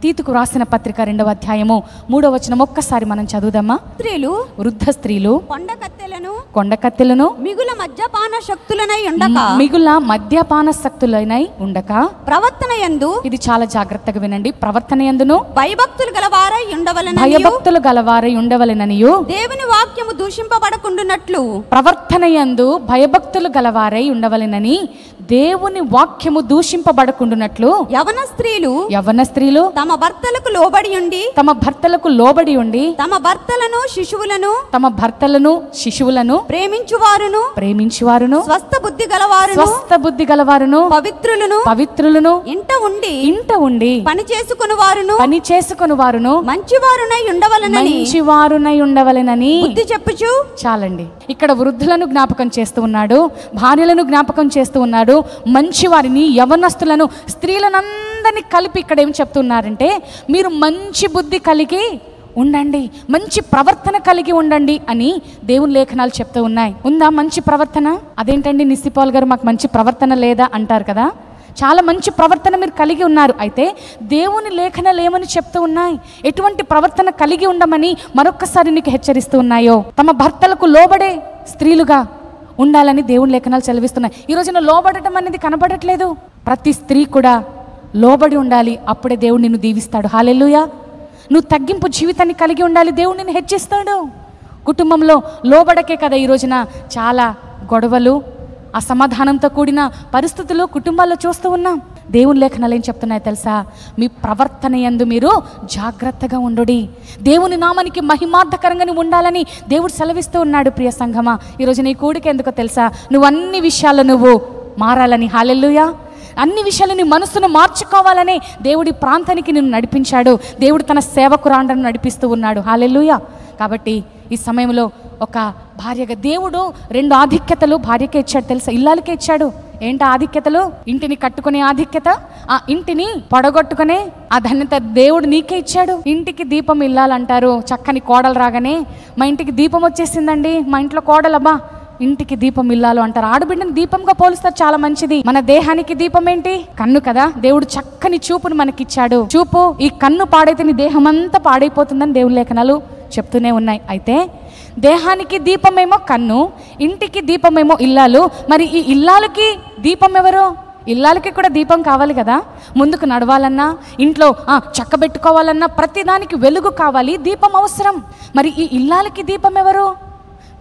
తీతుకు రాసిన పత్రిక 2వ అధ్యాయము 3వ వచనం ఒక్కసారి మనం చదువుదామా. స్త్రీలు, వృద్ధ స్త్రీలు కొండ కత్తెలను మిగుల మద్యపాన శక్తులైనై ఉండక ప్రవర్తన యందు, ఇది చాలా జాగ్రత్తగా వినండి, ప్రవర్తన యందును భయభక్తులు గలవారై ఉండవలెననియు దేవుని వాక్యము దూషింపబడకుండునట్లు, ప్రవర్తన యందు భయభక్తులు గలవారై ఉండవలెనని దేవుని వాక్యము దూషింపబడకుండునట్లు యవన స్త్రీలు తమ భర్తలకు లోబడి ఉండి తమ భర్తలను శిశువులను ప్రేమించువారును స్వస్థ బుద్ధి గలవారును పవిత్రులను ఇంట ఉండి పని చేసుకుని వారును మంచివారునై ఉండవలెనని బుద్ధి చెప్పుచు. చాలండి, ఇక్కడ వృద్ధులను జ్ఞాపకం చేస్తూ ఉన్నాడు, భార్యలను జ్ఞాపకం చేస్తూ ఉన్నాడు, మంచివారిని, యవనస్తులను, స్త్రీలనందరినీ కలిపి ఇక్కడ ఏం చెప్తున్నారంటే మీరు మంచి బుద్ధి కలిగి ఉండండి, మంచి ప్రవర్తన కలిగి ఉండండి అని దేవుని లేఖనాలు చెప్తూ ఉన్నాయి. ఉందా మంచి ప్రవర్తన? అదేంటండి నిస్సిపాల్ గారు మాకు మంచి ప్రవర్తన లేదా అంటారు కదా. చాలా మంచి ప్రవర్తన మీరు కలిగి ఉన్నారు. అయితే దేవుని లేఖనాలు ఏమని చెప్తూ ఉన్నాయి, ఎటువంటి ప్రవర్తన కలిగి ఉండమని మరొక్కసారి నీకు హెచ్చరిస్తూ ఉన్నాయో. తమ భర్తలకు లోబడే స్త్రీలుగా ఉండాలని దేవుని లేఖనాలు చదివిస్తున్నాయి. ఈ రోజున లోబడటం అనేది కనబడట్లేదు. ప్రతి స్త్రీ కూడా లోబడి ఉండాలి, అప్పుడే దేవుడు నిన్ను దీవిస్తాడు. హల్లెలూయా. నువ్వు తగ్గింపు జీవితాన్ని కలిగి ఉండాలి, దేవుడు నిన్ను హెచ్చిస్తాడు. కుటుంబంలో లోబడకే కదా ఈ రోజున చాలా గొడవలు, అసమాధానంతో కూడిన పరిస్థితులు కుటుంబాల్లో చూస్తూ ఉన్నాం. దేవుని లేఖనాలు ఏం చెప్తున్నాయో తెలుసా, మీ ప్రవర్తన యందు మీరు జాగ్రత్తగా ఉండుడి, దేవుని నామానికి మహిమార్థకరంగా నువ్వు ఉండాలని దేవుడు సెలవిస్తూ ఉన్నాడు. ప్రియ సంఘమా, ఈరోజు నీ కూడిక ఎందుకో తెలుసా, నువ్వు అన్ని విషయాల్లో నువ్వు మారాలని. హల్లెలూయా. అన్ని విషయాలు నీ మనసును మార్చుకోవాలనే దేవుడి ప్రాంతానికి నిన్ను నడిపించాడు. దేవుడు తన సేవకురాండను నడిపిస్తూ ఉన్నాడు. హల్లెలూయా. కాబట్టి ఈ సమయంలో ఒక భార్యగా దేవుడు 2 ఆధిక్యతలు భార్యకే ఇచ్చాడు తెలుసా, ఇల్లాలకే ఇచ్చాడు. ఏంటి ఆధిక్యతలు? ఇంటిని కట్టుకునే ఆధిక్యత, ఆ ఇంటిని పొడగొట్టుకునే ఆ ధన్యత దేవుడు నీకే ఇచ్చాడు. ఇంటికి దీపం ఇల్లాలంటారు, చక్కని కోడలు రాగానే మా ఇంటికి దీపం వచ్చేసిందండి, మా ఇంట్లో కోడలబ్బా ఇంటికి దీపం ఇల్లాలు అంటారు. ఆడబిడ్డని దీపంగా పోలుస్తారు, చాలా మంచిది. మన దేహానికి దీపం ఏంటి? కన్ను కదా. దేవుడు చక్కని చూపును మనకిచ్చాడు. చూపు, ఈ కన్ను పాడైతే నీ దేహం అంతా పాడైపోతుందని దేవుని లేఖనాలు చెప్తూనే ఉన్నాయి. అయితే దేహానికి దీపమేమో కన్ను, ఇంటికి దీపమేమో ఇల్లాలు. మరి ఈ ఇల్లాలకి దీపం ఎవరు? ఇల్లాలకి కూడా దీపం కావాలి కదా. ముందుకు నడవాలన్నా, ఇంట్లో చక్కబెట్టుకోవాలన్నా ప్రతిదానికి వెలుగు కావాలి, దీపం అవసరం. మరి ఈ ఇల్లాలకి దీపం ఎవరు?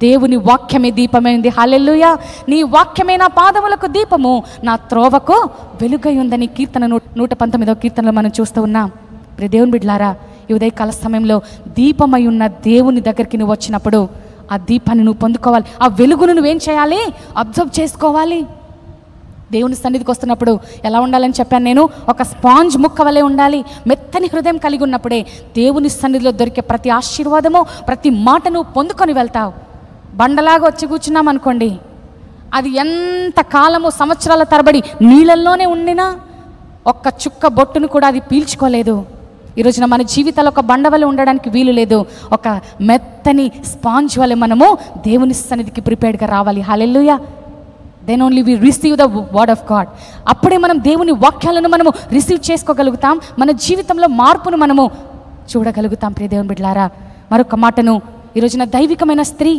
దేవుని వాక్యమే దీపమైంది. హల్లెలూయా. నీ వాక్యమే నా పాదములకు దీపము, నా త్రోవకు వెలుగై ఉందని కీర్తన 119వ కీర్తనలో మనం చూస్తూ ఉన్నాం. ప్రియ దేవుని బిడ్డలారా, ఈ ఉదయకాల సమయంలో దీపమై ఉన్న దేవుని దగ్గరికి నువ్వు వచ్చినప్పుడు ఆ దీపాన్ని నువ్వు పొందుకోవాలి. ఆ వెలుగును నువ్వేం చేయాలి? అబ్జర్వ్ చేసుకోవాలి. దేవుని సన్నిధికి వస్తున్నప్పుడు ఎలా ఉండాలని చెప్పాను నేను, ఒక స్పాంజ్ ముక్క వలె ఉండాలి. మెత్తని హృదయం కలిగి ఉన్నప్పుడే దేవుని సన్నిధిలో దొరికే ప్రతి ఆశీర్వాదము, ప్రతి మాట నువ్వు పొందుకొని వెళ్తావు. బండలాగా వచ్చి కూర్చున్నాం అనుకోండి, అది ఎంత కాలము సంవత్సరాల తరబడి నీళ్ళల్లోనే ఉండినా ఒక్క చుక్క బొట్టును కూడా అది పీల్చుకోలేదు. ఈరోజున మన జీవితాలు ఒక బండ వలె ఉండడానికి వీలు లేదు. ఒక మెత్తని స్పాంజ్ వలె మనము దేవుని సన్నిధికి ప్రిపేర్డ్గా రావాలి. Hallelujah. Then only we receive the word of God. అప్పుడే మనం దేవుని వాక్యాలను మనము రిసీవ్ చేసుకోగలుగుతాం, మన జీవితంలో మార్పును మనము చూడగలుగుతాం. ప్రియ దేవుని బిడ్డలారా, మరొక మాటను, ఈరోజున దైవికమైన స్త్రీ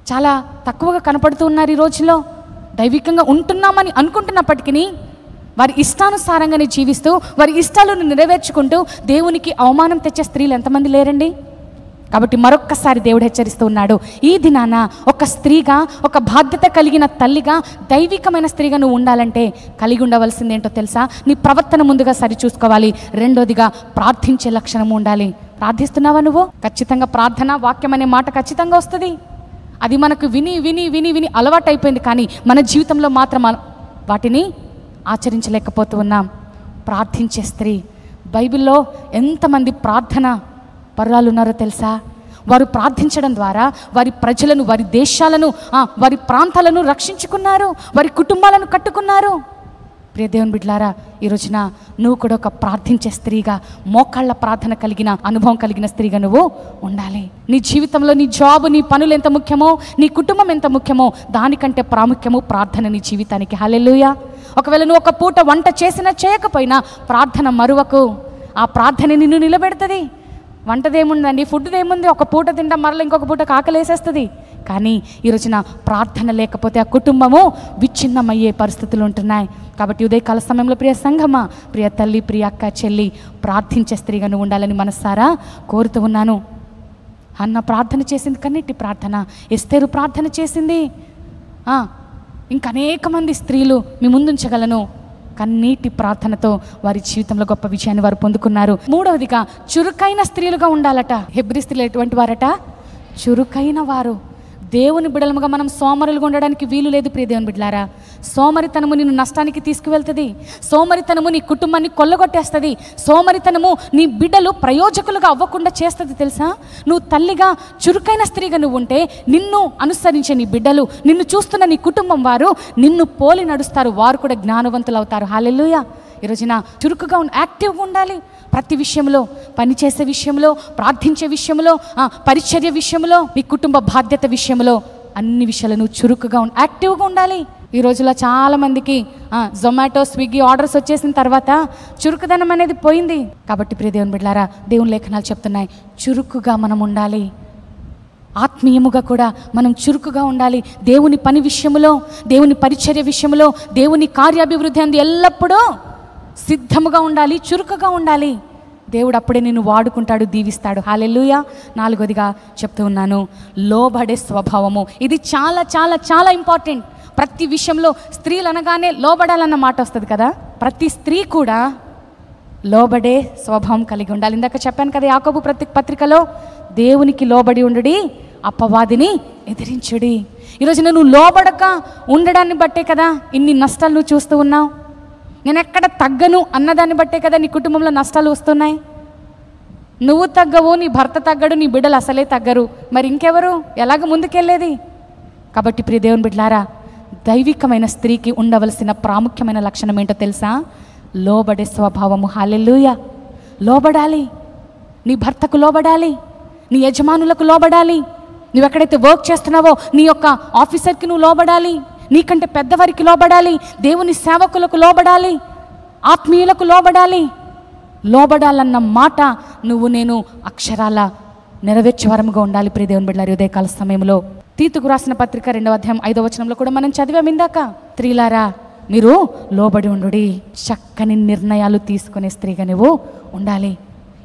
చాలా తక్కువగా కనపడుతూ ఉన్నారు. ఈ రోజుల్లో దైవికంగా ఉంటున్నామని అనుకుంటున్నప్పటికీ వారి ఇష్టానుసారంగానే జీవిస్తూ వారి ఇష్టాలను నెరవేర్చుకుంటూ దేవునికి అవమానం తెచ్చే స్త్రీలు ఎంతమంది లేరండి. కాబట్టి మరొక్కసారి దేవుడు హెచ్చరిస్తూ ఉన్నాడు, ఈ దినాన ఒక స్త్రీగా, ఒక బాధ్యత కలిగిన తల్లిగా, దైవికమైన స్త్రీగా నువ్వు ఉండాలంటే కలిగి ఉండవలసింది ఏంటో తెలుసా? నీ ప్రవర్తన ముందుగా సరి చూసుకోవాలి. రెండోదిగా ప్రార్థించే లక్షణము ఉండాలి. ప్రార్థిస్తున్నావా నువ్వు? ఖచ్చితంగా ప్రార్థన, వాక్యం అనే మాట ఖచ్చితంగా వస్తుంది. అది మనకు విని విని విని విని అలవాటు అయిపోయింది, కానీ మన జీవితంలో మాత్రం వాటిని ఆచరించలేకపోతూ ఉన్నాం. ప్రార్థించే స్త్రీ, బైబిల్లో ఎంతమంది ప్రార్థన పరురాలు ఉన్నారో తెలుసా? వారు ప్రార్థించడం ద్వారా వారి ప్రజలను, వారి దేశాలను, వారి ప్రాంతాలను రక్షించుకున్నారు, వారి కుటుంబాలను కట్టుకున్నారు. ప్రియ దేవుని బిడ్డలారా, ఈ రోజున నువ్వు కూడా ఒక ప్రార్థించే స్త్రీగా, మోకాళ్ళ ప్రార్థన కలిగిన అనుభవం కలిగిన స్త్రీగా నువ్వు ఉండాలి. నీ జీవితంలో నీ జాబ్, నీ పనులు ఎంత ముఖ్యమో, నీ కుటుంబం ఎంత ముఖ్యమో, దానికంటే ప్రాముఖ్యము ప్రార్థన నీ జీవితానికి. హల్లెలూయా. ఒకవేళ నువ్వు ఒక పూట వంట చేసినా చేయకపోయినా ప్రార్థన మరువకు. ఆ ప్రార్థన నిన్ను నిలబెడుతుంది. వంటదేముందండి, ఫుడ్దేముంది, ఒక పూట తింటాం, మరలా ఇంకొక పూట ఆకలేసేస్తుంది. కానీ ఈ రోజున ప్రార్థన లేకపోతే ఆ కుటుంబము విచ్ఛిన్నమయ్యే పరిస్థితులు ఉంటున్నాయి. కాబట్టి ఉదయకాల సమయంలో ప్రియ సంఘమా, ప్రియ తల్లి, ప్రియ అక్క, చెల్లి, ప్రార్థించే స్త్రీగా నువ్వు ఉండాలని మనసారా కోరుతూ ఉన్నాను. అన్న ప్రార్థన చేసింది, కన్నీటి ప్రార్థన. ఎస్తేరు ప్రార్థన చేసింది. ఇంకా అనేక మంది స్త్రీలు మీ ముందుంచగలను. కన్నీటి ప్రార్థనతో వారి జీవితంలో గొప్ప విజయాన్ని వారు పొందుకున్నారు. మూడవదిగా చురుకైన స్త్రీలుగా ఉండాలట. హెబ్రీ స్త్రీలు ఎటువంటి వారట? చురుకైన వారు. దేవుని బిడలముగా మనం సోమరులుగా ఉండడానికి వీలు లేదు ప్రియ దేవుని బిడ్డలారా. సోమరితనము నిన్ను నష్టానికి తీసుకువెళ్తుంది. సోమరితనము నీ కుటుంబాన్ని కొల్లగొట్టేస్తుంది. సోమరితనము నీ బిడ్డలు ప్రయోజకులుగా అవ్వకుండా చేస్తుంది. తెలుసా? నువ్వు తల్లిగా చురుకైన స్త్రీగా నువ్వు ఉంటే నిన్ను అనుసరించే నీ బిడ్డలు, నిన్ను చూస్తున్న నీ కుటుంబం వారు నిన్ను పోలి నడుస్తారు. వారు కూడా జ్ఞానవంతులు అవుతారు. హల్లెలూయా. ఈరోజున చురుకుగా యాక్టివ్గా ఉండాలి. ప్రతి విషయంలో, పనిచేసే విషయంలో, ప్రార్థించే విషయంలో, పరిచర్య విషయంలో, నీ కుటుంబ బాధ్యత విషయంలో, అన్ని విషయాలను చురుకుగా యాక్టివ్గా ఉండాలి. ఈ రోజుల్లో చాలామందికి జొమాటో, స్విగ్గీ ఆర్డర్స్ వచ్చేసిన తర్వాత చురుకుదనం అనేది పోయింది. కాబట్టి ప్రియ దేవుని బిడ్డలారా, దేవుని లేఖనాలు చెప్తున్నాయి, చురుకుగా మనం ఉండాలి. ఆత్మీయముగా కూడా మనం చురుకుగా ఉండాలి. దేవుని పని విషయంలో, దేవుని పరిచర్య విషయంలో, దేవుని కార్యాభివృద్ధి అంది ఎల్లప్పుడూ సిద్ధముగా ఉండాలి, చురుకుగా ఉండాలి. దేవుడు అప్పుడే నిన్ను వాడుకుంటాడు, దీవిస్తాడు. హల్లెలూయా. నాలుగోదిగా చెప్తూ ఉన్నాను, లోబడే స్వభావము. ఇది చాలా చాలా చాలా ఇంపార్టెంట్. ప్రతి విషయంలో స్త్రీలు అనగానే లోబడాలన్న మాట వస్తుంది కదా. ప్రతి స్త్రీ కూడా లోబడే స్వభావం కలిగి ఉండాలి. ఇందాక చెప్పాను కదా, యాకోబు పత్రికలో దేవునికి లోబడి ఉండుడి, అపవాదిని ఎదిరించుడి. ఈరోజు నువ్వు లోబడక ఉండడాన్ని బట్టే కదా ఇన్ని నష్టాలు నువ్వు చూస్తూ ఉన్నావు. నేను ఎక్కడ తగ్గను అన్నదాన్ని బట్టే కదా నీ కుటుంబంలో నష్టాలు వస్తున్నాయి. నువ్వు తగ్గవు, నీ భర్త తగ్గడు, నీ బిడ్డలు అసలే తగ్గరు, మరి ఇంకెవరు ఎలాగ ముందుకెళ్ళేది? కాబట్టి ప్రియ దేవుని బిడ్డలారా, దైవికమైన స్త్రీకి ఉండవలసిన ప్రాముఖ్యమైన లక్షణం ఏంటో తెలుసా? లోబడే స్వభావము. హల్లెలూయా. లోబడాలి. నీ భర్తకు లోబడాలి, నీ యజమానులకు లోబడాలి. నువ్వు ఎక్కడైతే వర్క్ చేస్తున్నావో నీ యొక్క ఆఫీసర్కి నువ్వు లోబడాలి, నీకంటే పెద్దవారికి లోబడాలి, దేవుని సేవకులకు లోబడాలి, ఆత్మీయులకు లోబడాలి. లోబడాలన్న మాట నువ్వు నేను అక్షరాల నెరవేర్చే వరముగా ఉండాలి. ప్రియ దేవుని బిడ్డలారా, ఉదయకాల సమయంలో తీతుకు రాసిన పత్రిక 2వ అధ్యాయం 5వ వచనంలో కూడా మనం చదివాం ఇందాక, స్త్రీలారా మీరు లోబడి ఉండుడి. చక్కని నిర్ణయాలు తీసుకునే స్త్రీగా నువ్వు ఉండాలి.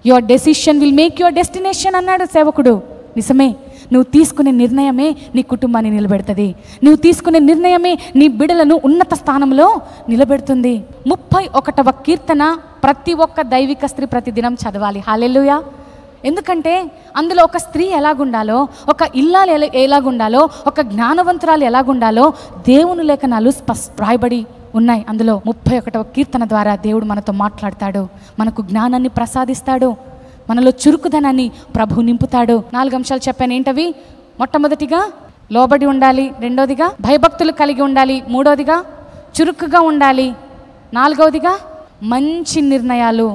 Your decision will make your destination అన్నాడు సేవకుడు. నిజమే. నువ్వు తీసుకునే నిర్ణయమే నీ కుటుంబాన్ని నిలబెడుతుంది. నువ్వు తీసుకునే నిర్ణయమే నీ బిడ్డలను ఉన్నత స్థానంలో నిలబెడుతుంది. 31వ కీర్తన ప్రతి ఒక్క దైవిక స్త్రీ ప్రతిదినం చదవాలి. హల్లెలూయా. ఎందుకంటే అందులో ఒక స్త్రీ ఎలాగుండాలో, ఒక ఇల్లాలు ఎలాగుండాలో, ఒక జ్ఞానవంతురాలు ఎలాగుండాలో దేవుని లేఖనాలు రాయబడి ఉన్నాయి. అందులో 31వ కీర్తన ద్వారా దేవుడు మనతో మాట్లాడతాడు, మనకు జ్ఞానాన్ని ప్రసాదిస్తాడు, మనలో చురుకుదనాన్ని ప్రభు నింపుతాడు. 4 అంశాలు చెప్పాను. ఏంటవి? మొట్టమొదటిగా లోబడి ఉండాలి, రెండోదిగా భయభక్తులు కలిగి ఉండాలి, మూడోదిగా చురుకుగా ఉండాలి, నాలుగవదిగా మంచి నిర్ణయాలు,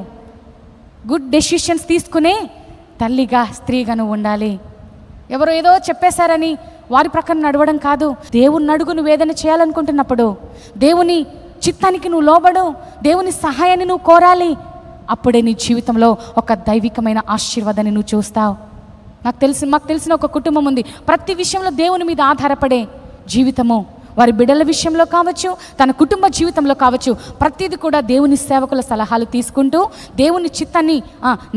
గుడ్ డెసిషన్స్ తీసుకునే తల్లిగా, స్త్రీగా నువ్వు ఉండాలి. ఎవరో ఏదో చెప్పేశారని వారి ప్రకారం నడవడం కాదు. దేవుని అడుగు నువ్వు ఏదైనా చేయాలనుకుంటున్నప్పుడు దేవుని చిత్తానికి నువ్వు లోబడు, దేవుని సహాయాన్ని నువ్వు కోరాలి. అప్పుడే నీ జీవితంలో ఒక దైవికమైన ఆశీర్వాదాన్ని నువ్వు చూస్తావు. మాకు తెలిసిన ఒక కుటుంబం ఉంది, ప్రతి విషయంలో దేవుని మీద ఆధారపడే జీవితము. వారి బిడ్డల విషయంలో కావచ్చు, తన కుటుంబ జీవితంలో కావచ్చు, ప్రతిదీ కూడా దేవుని సేవకుల సలహాలు తీసుకుంటూ దేవుని చిత్తాన్ని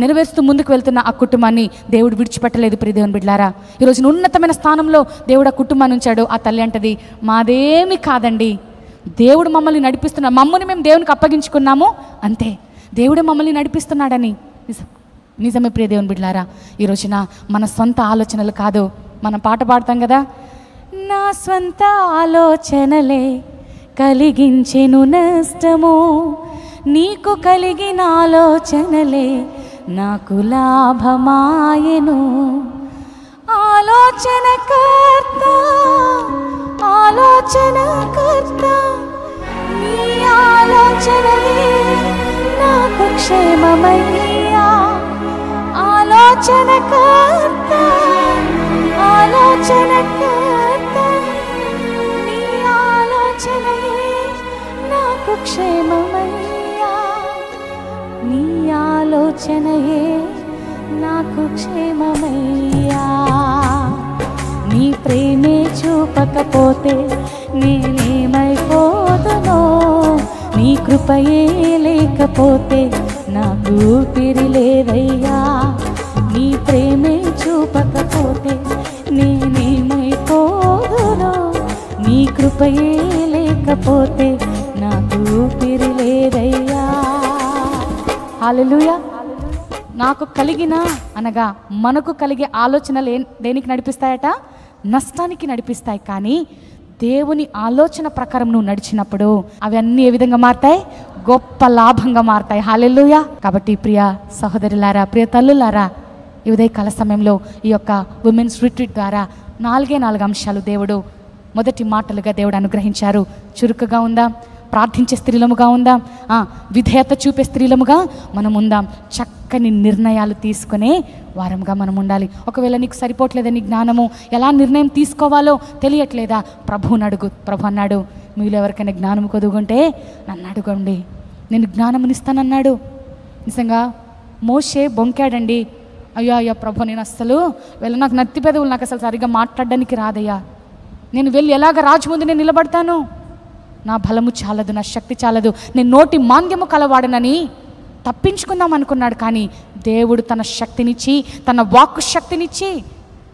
నెరవేరుస్తూ ముందుకు వెళ్తున్న ఆ కుటుంబాన్ని దేవుడు విడిచిపెట్టలేదు. ప్రియ దేవుని బిడ్డలారా, ఈరోజు ఉన్నతమైన స్థానంలో దేవుడు ఆ కుటుంబాన్ని ఉంచాడు. ఆ తల్లి అంటది, మాదేమి కాదండి, దేవుడు మమ్మల్ని నడిపిస్తున్నాడు, మమ్మల్ని మేము దేవునికి అప్పగించుకున్నాము అంతే, దేవుడే మమ్మల్ని నడిపిస్తున్నాడని. నిజమే ప్రియ దేవుని బిడ్డలారా, ఈ రోజున మన సొంత ఆలోచనలు కాదు. మనం పాట పాడతాం కదా, నా స్వంత ఆలోచనలే కలిగించెను నష్టము, నీకు కలిగిన ఆలోచనలే నాకు లాభమాయెను. ఆలోచనకర్త నీ ఆలోచనయే నాకు క్షేమమయ్యా. ఆలోచనకర్త ఆలోచనకర్త నీ ఆలోచనయే నాకు క్షేమమయ్యా. నీ ఆలోచనయే నాకు క్షేమమయ్యా. నీ ప్రేమే చూపకపోతే నేనేమైపోదునో, నీ కృపయే లేకపోతే నాకు ఊపిరి లేదయ్యా. నీ ప్రేమే చూపకపోతే నేనేమైపోదునో, నీ కృపయే లేకపోతే నాకు ఊపిరి లేదయ్యా. హల్లెలూయా. నాకు కలిగిన అనగా మనకు కలిగే ఆలోచనలు దేనికి నడిపిస్తాయట? నష్టానికి నడిపిస్తాయి. కానీ దేవుని ఆలోచన ప్రకారం నువ్వు నడిచినప్పుడు అవన్నీ ఏ విధంగా మారతాయి? గొప్ప లాభంగా మారతాయి. హల్లెలూయా. కాబట్టి ప్రియ సహోదరులారా, ప్రియ తల్లులారా, ఈ ఉదయకాల సమయంలో ఈ యొక్క ఉమెన్స్ రిట్రీట్ ద్వారా 4 అంశాలు దేవుడు మొదటి మాటలుగా దేవుడు అనుగ్రహించారు. చురుకుగా ఉందాం, ప్రార్థించే స్త్రీలముగా ఉందాం, విధేయత చూపే స్త్రీలముగా మనం ఉందాం, చక్కని నిర్ణయాలు తీసుకునే వారంగా మనం ఉండాలి. ఒకవేళ నీకు సరిపోవట్లేదా నీ జ్ఞానము, ఎలా నిర్ణయం తీసుకోవాలో తెలియట్లేదా, ప్రభువుని అడుగు. ప్రభు అన్నాడు, మీలో ఎవరికైనా జ్ఞానం కొదుగుంటే నన్ను అడుగండి, నేను జ్ఞానమునిస్తానన్నాడు. నిజంగా మోషే బొంకాడండి. అయ్యా ప్రభు, నేను అస్సలు నాకు నత్తి పెదవులు, నాకు అసలు సరిగ్గా మాట్లాడడానికి రాదయ్యా, నేను వెళ్ళి ఎలాగ రాజు ముందు నేను నిలబడతాను, నా బలము చాలదు, నా శక్తి చాలదు, నేను నోటి మాంద్యము కలవాడనని తప్పించుకుందాం అనుకున్నాడు. కానీ దేవుడు తన శక్తినిచ్చి, తన వాక్కు శక్తినిచ్చి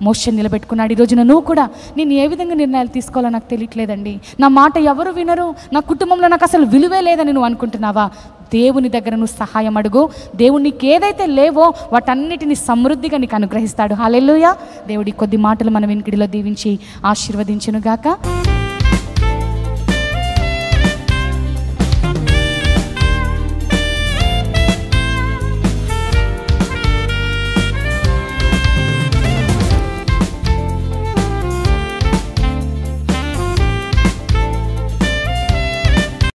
మోషేని నిలబెట్టుకున్నాడు. ఈ రోజున నువ్వు కూడా, నేను ఏ విధంగా నిర్ణయాలు తీసుకోవాలో నాకు తెలియట్లేదండి, నా మాట ఎవరు వినరు, నా కుటుంబంలో నాకు అసలు విలువే లేదని నువ్వు అనుకుంటున్నావా? దేవుని దగ్గర నువ్వు సహాయం అడుగు. దేవుడు నీకు ఏదైతే లేవో వాటన్నిటిని సమృద్ధిగా నీకు అనుగ్రహిస్తాడు. హల్లెలూయా. దేవుడి కొద్ది మాటలు మన వినికిడిలో దీవించి ఆశీర్వదించునుగాక.